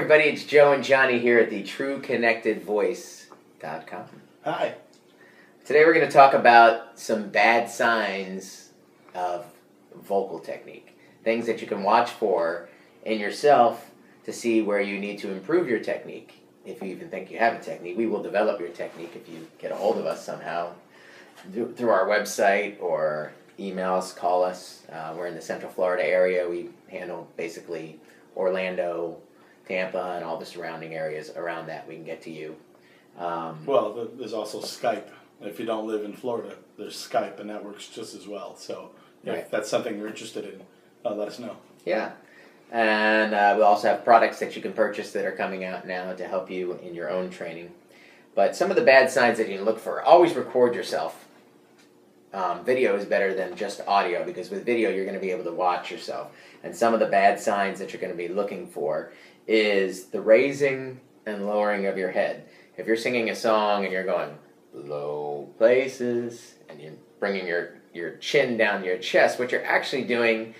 everybody, it's Joe and Johnny here at the TrueConnectedVoice.com. Hi. Today we're going to talk about some bad signs of vocal technique. Things that you can watch for in yourself to see where you need to improve your technique. If you even think you have a technique, we will develop your technique if you get a hold of us somehow through our website or emails, call us. We're in the Central Florida area. We handle basically Orlando, Tampa, and all the surrounding areas around that. We can get to you. Well, there's also Skype. If you don't live in Florida, there's Skype, and that works just as well. So if that's something you're interested in, let us know. Yeah. And we also have products that you can purchase that are coming out now to help you in your own training. But some of the bad signs that you can look for, always record yourself. Video is better than just audio, because with video you're going to be able to watch yourself. And some of the bad signs that you're going to be looking for is the raising and lowering of your head. If you're singing a song and you're going low places and you're bringing your chin down to your chest, what you're actually doing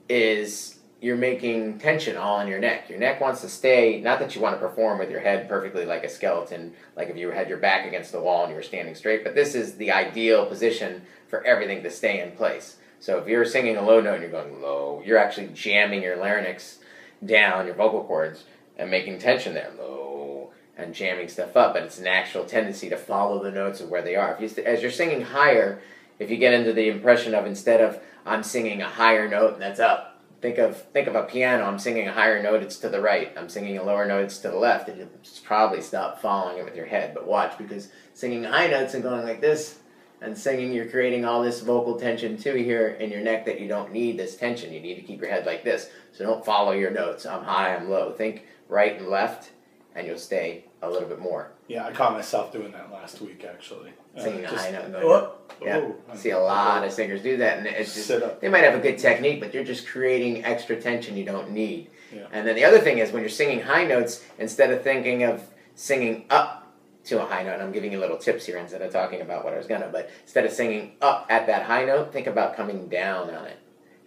is you're making tension all in your neck. Your neck wants to stay, not that you want to perform with your head perfectly like a skeleton, like if you had your back against the wall and you were standing straight, but this is the ideal position for everything to stay in place. So if you're singing a low note and you're going low, you're actually jamming your larynx down, your vocal cords, and making tension there, low, and jamming stuff up, but it's a natural tendency to follow the notes of where they are. As you're singing higher, if you get into the impression of, instead of I'm singing a higher note and that's up, think of a piano. I'm singing a higher note, it's to the right. I'm singing a lower note, it's to the left. And you'll probably stop following it with your head. But watch, because singing high notes and going like this and singing, you're creating all this vocal tension too here in your neck that you don't need this tension. You need to keep your head like this. So don't follow your notes. I'm high, I'm low. Think right and left, and you'll stay a little bit more. Yeah, I caught myself doing that last week, actually. Singing a high note and going yeah, I see a lot of singers do that, and it's just, they might have a good technique, but you're just creating extra tension you don't need. Yeah. And then the other thing is, when you're singing high notes, instead of thinking of singing up to a high note, I'm giving you little tips here instead of talking about what I was gonna, but instead of singing up at that high note, think about coming down on it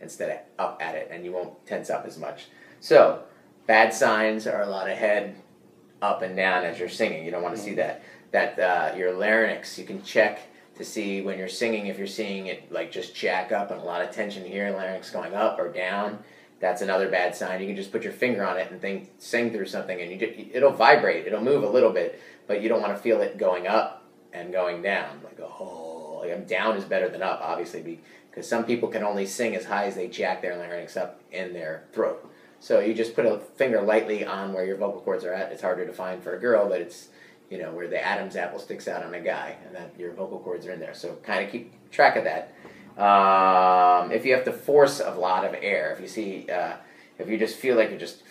instead of up at it, and you won't tense up as much. So, bad signs are a lot of head up and down as you're singing. You don't want to see that. Your larynx, you can check to see when you're singing, if you're seeing it like just jack up and a lot of tension here, larynx going up or down. That's another bad sign. You can just put your finger on it and sing through something, and it'll vibrate, it'll move a little bit, but you don't want to feel it going up and going down. Like, oh, down is better than up, obviously, because some people can only sing as high as they jack their larynx up in their throat. So you just put a finger lightly on where your vocal cords are at. It's harder to find for a girl, but it's, where the Adam's apple sticks out on a guy, and that your vocal cords are in there. So kind of keep track of that. If you have to force a lot of air, if you just feel like you're just,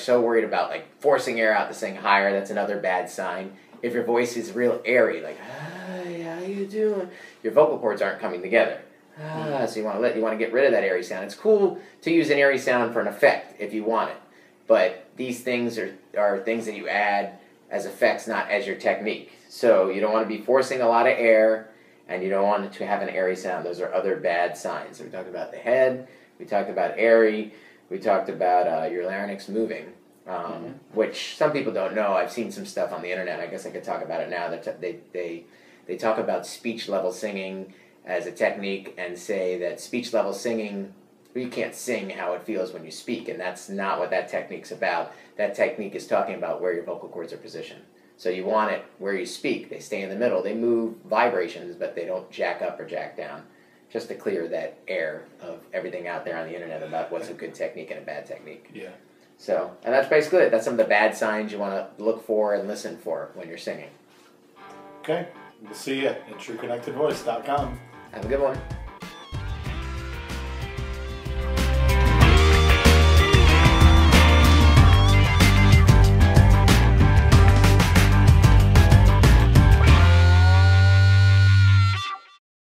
so worried about like forcing air out to sing higher, that's another bad sign. If your voice is real airy, like, hi, how you doing? Your vocal cords aren't coming together. So you want to get rid of that airy sound. It's cool to use an airy sound for an effect if you want it, but these things are things that you add as effects, not as your technique. So you don't want to be forcing a lot of air, and you don't want it to have an airy sound. Those are other bad signs. So we talked about the head, we talked about airy, we talked about your larynx moving, which some people don't know. I've seen some stuff on the internet. I guess I could talk about it now. They talk about speech level singing as a technique and say that speech level singing, you can't sing how it feels when you speak, and that's not what that technique's about. That technique is talking about where your vocal cords are positioned. So you want it where you speak. They stay in the middle. They move vibrations, but they don't jack up or jack down, just to clear that air of everything out there on the internet about what's a good technique and a bad technique. Yeah. So, and that's basically it. That's some of the bad signs you want to look for and listen for when you're singing. Okay. We'll see you at TrueConnectedVoice.com. Have a good one.